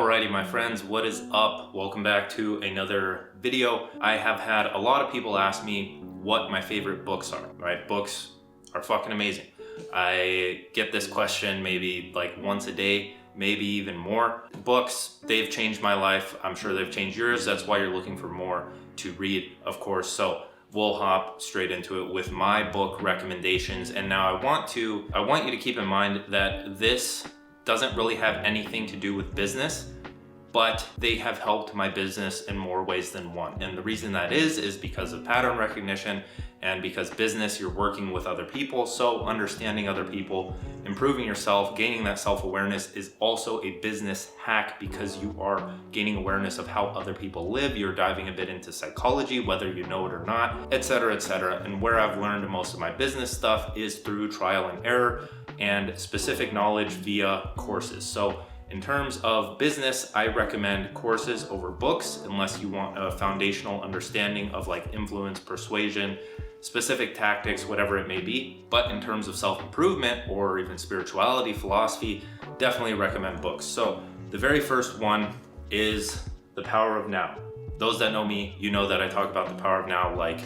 Alrighty, my friends, what is up? Welcome back to another video. I have had a lot of people ask me what my favorite books are, right? Books are fucking amazing. I get this question maybe like once a day, maybe even more. Books, they've changed my life. I'm sure they've changed yours. That's why you're looking for more to read, of course. So we'll hop straight into it with my book recommendations. And now I want you to keep in mind that this doesn't really have anything to do with business, but they have helped my business in more ways than one. And the reason that is because of pattern recognition and because business, you're working with other people. So understanding other people, improving yourself, gaining that self-awareness is also a business hack because you are gaining awareness of how other people live. You're diving a bit into psychology, whether you know it or not, etc., etc. And where I've learned most of my business stuff is through trial and error and specific knowledge via courses. So in terms of business, I recommend courses over books unless you want a foundational understanding of like influence, persuasion, specific tactics, whatever it may be. But in terms of self-improvement or even spirituality, philosophy, definitely recommend books. So the very first one is The Power of Now. Those that know me, you know that I talk about the power of now like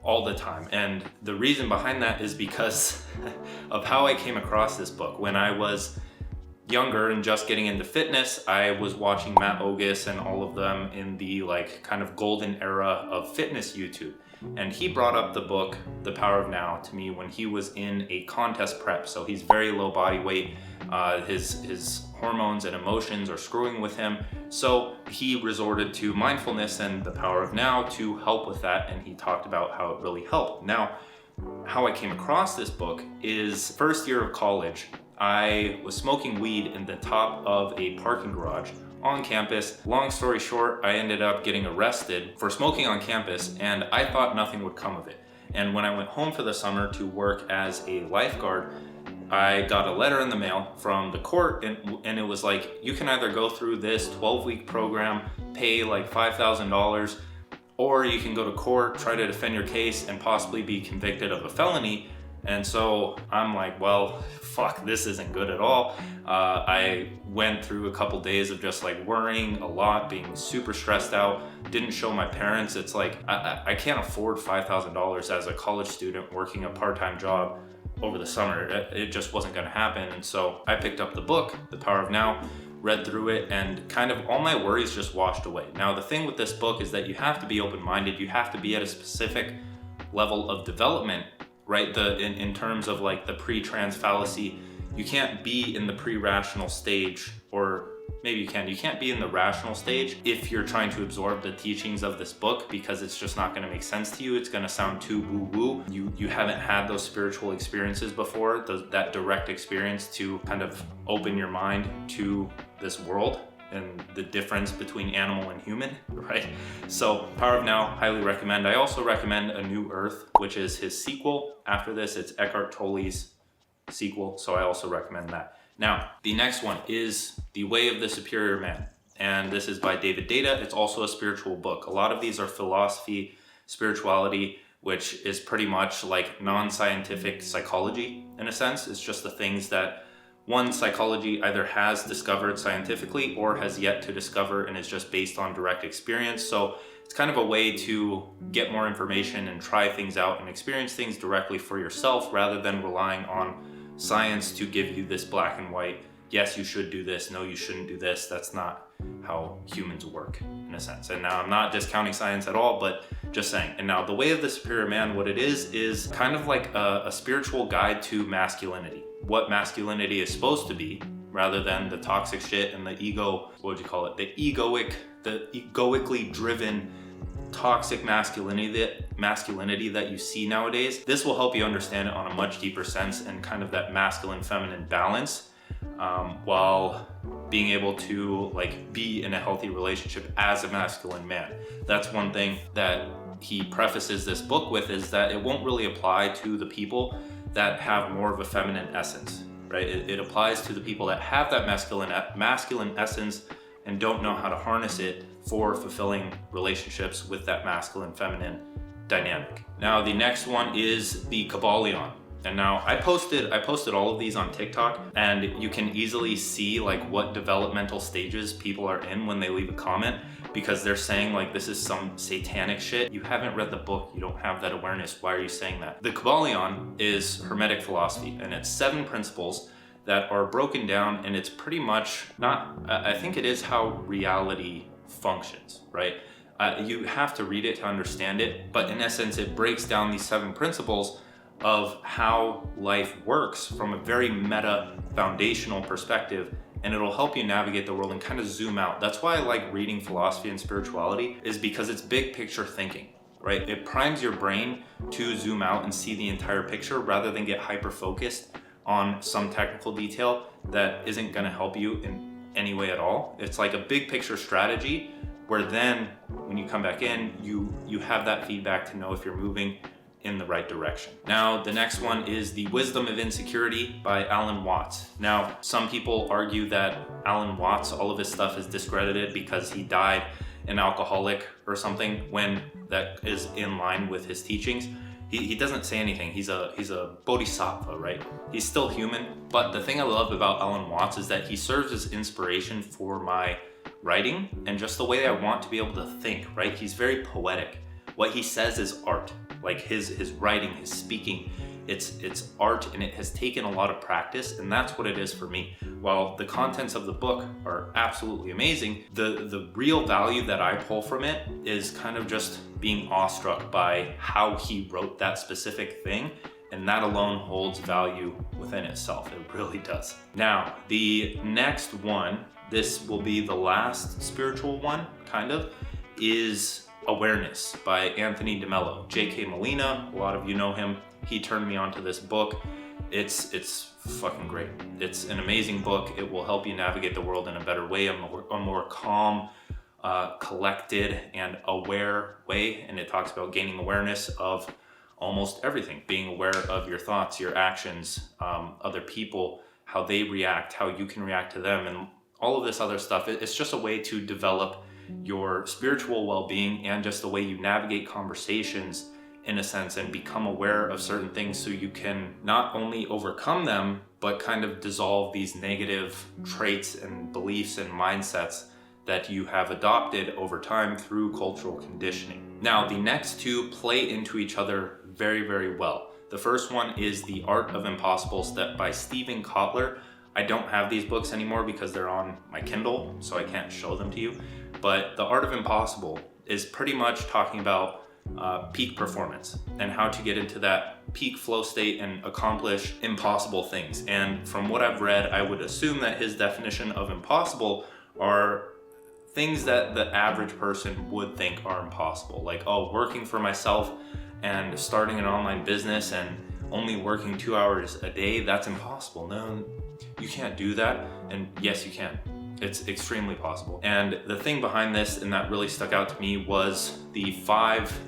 all the time. And the reason behind that is because of how I came across this book. When I was younger and just getting into fitness, I was watching Matt Ogus and all of them in the like kind of golden era of fitness YouTube. And he brought up the book, The Power of Now, to me when he was in a contest prep. So he's very low body weight. His hormones and emotions are screwing with him. So he resorted to mindfulness and the power of now to help with that. And he talked about how it really helped. Now, how I came across this book is first year of college. I was smoking weed in the top of a parking garage on campus. Long story short, I ended up getting arrested for smoking on campus and I thought nothing would come of it. And when I went home for the summer to work as a lifeguard, I got a letter in the mail from the court and it was like, you can either go through this 12-week program, pay like $5,000, or you can go to court, try to defend your case and possibly be convicted of a felony. And so I'm like, well, fuck, this isn't good at all. I went through a couple days of just like worrying a lot, being super stressed out, didn't show my parents. It's like, I can't afford $5,000 as a college student working a part-time job over the summer. It just wasn't gonna happen. And so I picked up the book, The Power of Now, read through it, and kind of all my worries just washed away. Now, the thing with this book is that you have to be open-minded. You have to be at a specific level of development, right? In terms of like the pre-trans fallacy, you can't be in the pre-rational stage, or maybe you can't be in the rational stage if you're trying to absorb the teachings of this book, because it's just not going to make sense to you. It's going to sound too woo-woo. You haven't had those spiritual experiences before, that direct experience to kind of open your mind to this world and the difference between animal and human, right? So Power of Now, highly recommend. I also recommend A New Earth, which is his sequel. After this, it's Eckhart Tolle's sequel, so I also recommend that. Now, the next one is The Way of the Superior Man, and this is by Deida. It's also a spiritual book. A lot of these are philosophy, spirituality, which is pretty much like non-scientific psychology in a sense. It's just the things that one, psychology either has discovered scientifically or has yet to discover and is just based on direct experience. So it's kind of a way to get more information and try things out and experience things directly for yourself rather than relying on science to give you this black and white, yes, you should do this, no, you shouldn't do this. That's not how humans work in a sense. And now I'm not discounting science at all, but just saying. And now The Way of the Superior Man, what it is kind of like a spiritual guide to masculinity. What masculinity is supposed to be, rather than the toxic shit and the ego, what would you call it? The egoically driven toxic masculinity that you see nowadays. This will help you understand it on a much deeper sense and kind of that masculine feminine balance, while being able to like be in a healthy relationship as a masculine man. That's one thing that he prefaces this book with, is that it won't really apply to the people that have more of a feminine essence, right? It applies to the people that have that masculine essence and don't know how to harness it for fulfilling relationships with that masculine feminine dynamic. Now, the next one is the Kybalion. And now I posted all of these on TikTok, and you can easily see like what developmental stages people are in when they leave a comment, because they're saying like this is some satanic shit. You haven't read the book, you don't have that awareness. Why are you saying that? The Kybalion is Hermetic philosophy, and it's 7 principles that are broken down, and it's pretty much not, I think it is how reality functions, right? You have to read it to understand it, but in essence, it breaks down these 7 principles of how life works from a very meta foundational perspective, and it'll help you navigate the world and kind of zoom out. That's why I like reading philosophy and spirituality, is because it's big picture thinking, right? It primes your brain to zoom out and see the entire picture rather than get hyper focused on some technical detail that isn't going to help you in any way at all. It's like a big picture strategy where then when you come back in, you have that feedback to know if you're moving in the right direction. Now, the next one is The Wisdom of Insecurity by Alan Watts. Now, some people argue that Alan Watts, all of his stuff is discredited because he died an alcoholic or something, when that is in line with his teachings. He doesn't say anything. He's a bodhisattva, right? He's still human. But the thing I love about Alan Watts is that he serves as inspiration for my writing and just the way I want to be able to think, right? He's very poetic. What he says is art. Like his writing, his speaking, it's art, and it has taken a lot of practice, and that's what it is for me. While the contents of the book are absolutely amazing, the real value that I pull from it is kind of just being awestruck by how he wrote that specific thing, and that alone holds value within itself. It really does. Now, the next one, this will be the last spiritual one, kind of, is Awareness by Anthony de Mello. J.K. Molina, a lot of you know him. He turned me on to this book. It's fucking great. It's an amazing book. It will help you navigate the world in a better way, a more calm, collected, and aware way. And it talks about gaining awareness of almost everything, being aware of your thoughts, your actions, other people, how they react, how you can react to them, and all of this other stuff. It's just a way to develop your spiritual well-being and just the way you navigate conversations, in a sense, and become aware of certain things so you can not only overcome them, but kind of dissolve these negative traits and beliefs and mindsets that you have adopted over time through cultural conditioning. Now, the next 2 play into each other very, very well. The first one is The Art of Impossible by Stephen Kotler. I don't have these books anymore because they're on my Kindle, so I can't show them to you. But The Art of Impossible is pretty much talking about peak performance and how to get into that peak flow state and accomplish impossible things. And from what I've read, I would assume that his definition of impossible are things that the average person would think are impossible. Like, oh, working for myself and starting an online business and only working 2 hours a day, that's impossible. No, you can't do that. And yes, you can. It's extremely possible. And the thing behind this, and that really stuck out to me, was the 5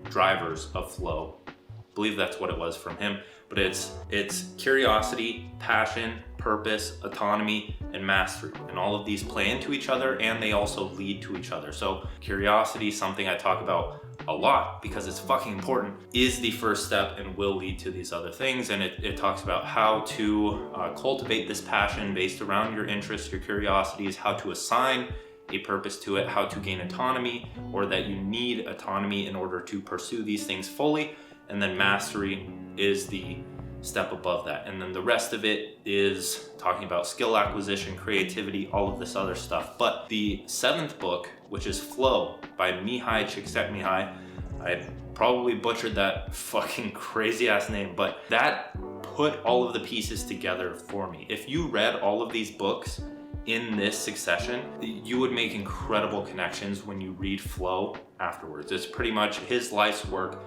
drivers of flow. I believe that's what it was from him. But it's curiosity, passion, purpose, autonomy, and mastery. And all of these play into each other, and they also lead to each other. So curiosity, something I talk about a lot because it's fucking important, is the first step and will lead to these other things. And it talks about how to cultivate this passion based around your interests, your curiosities, how to assign a purpose to it, how to gain autonomy, or that you need autonomy in order to pursue these things fully. And then mastery is the step above that. And then the rest of it is talking about skill acquisition, creativity, all of this other stuff. But the 7th book, which is Flow by Mihaly Csikszentmihalyi, I probably butchered that fucking crazy ass name, but that put all of the pieces together for me. If you read all of these books in this succession, you would make incredible connections when you read Flow afterwards. It's pretty much his life's work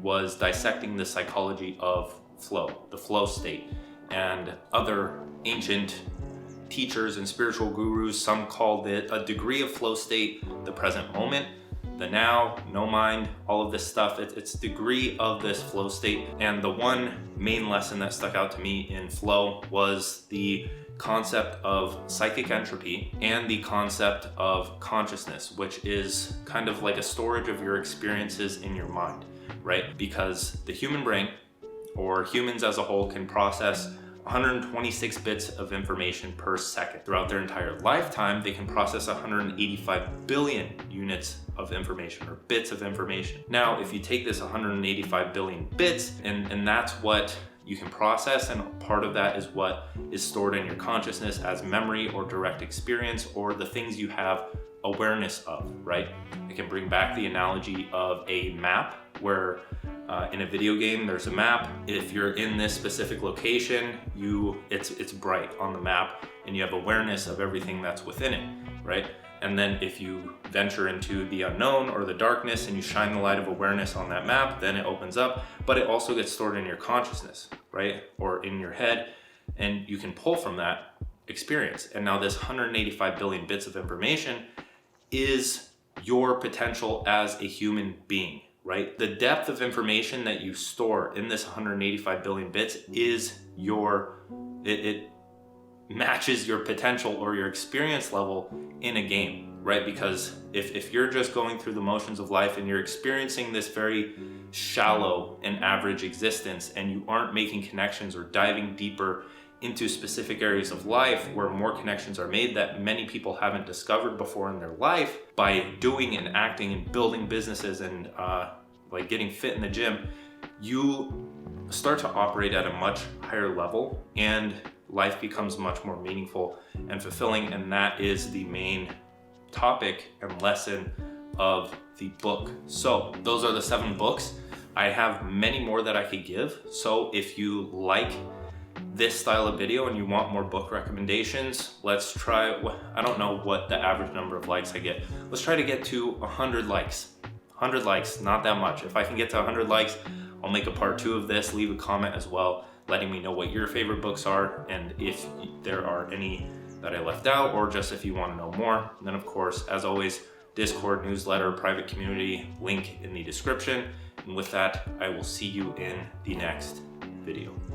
was dissecting the psychology of flow, the flow state, and other ancient teachers and spiritual gurus, some called it a degree of flow state, the present moment, the now, no mind, all of this stuff. It's degree of this flow state. And the one main lesson that stuck out to me in Flow was the concept of psychic entropy and the concept of consciousness, which is kind of like a storage of your experiences in your mind, right? Because the human brain, or humans as a whole, can process 126 bits of information per second. Throughout their entire lifetime, they can process 185 billion units of information, or bits of information. Now, if you take this 185 billion bits, and that's what you can process, and part of that is what is stored in your consciousness as memory or direct experience, or the things you have awareness of, right? I can bring back the analogy of a map, where in a video game there's a map. If you're in this specific location, it's bright on the map and you have awareness of everything that's within it, right? And then if you venture into the unknown or the darkness and you shine the light of awareness on that map, then it opens up, but it also gets stored in your consciousness, right? Or in your head, and you can pull from that experience. And now this 185 billion bits of information is your potential as a human being, right? The depth of information that you store in this 185 billion bits is it matches your potential or your experience level in a game, right? Because if you're just going through the motions of life and you're experiencing this very shallow and average existence, and you aren't making connections or diving deeper into specific areas of life where more connections are made that many people haven't discovered before in their life, by doing and acting and building businesses and like getting fit in the gym, you start to operate at a much higher level, and life becomes much more meaningful and fulfilling. And that is the main topic and lesson of the book. So those are the 7 books. I have many more that I could give. So if you like this style of video and you want more book recommendations, let's try, I don't know what the average number of likes I get. Let's try to get to 100 likes. 100 likes, not that much. If I can get to 100 likes, I'll make a part 2 of this. Leave a comment as well, letting me know what your favorite books are, and if there are any that I left out, or just if you want to know more. And then of course, as always, Discord, newsletter, private community, link in the description. And with that, I will see you in the next video.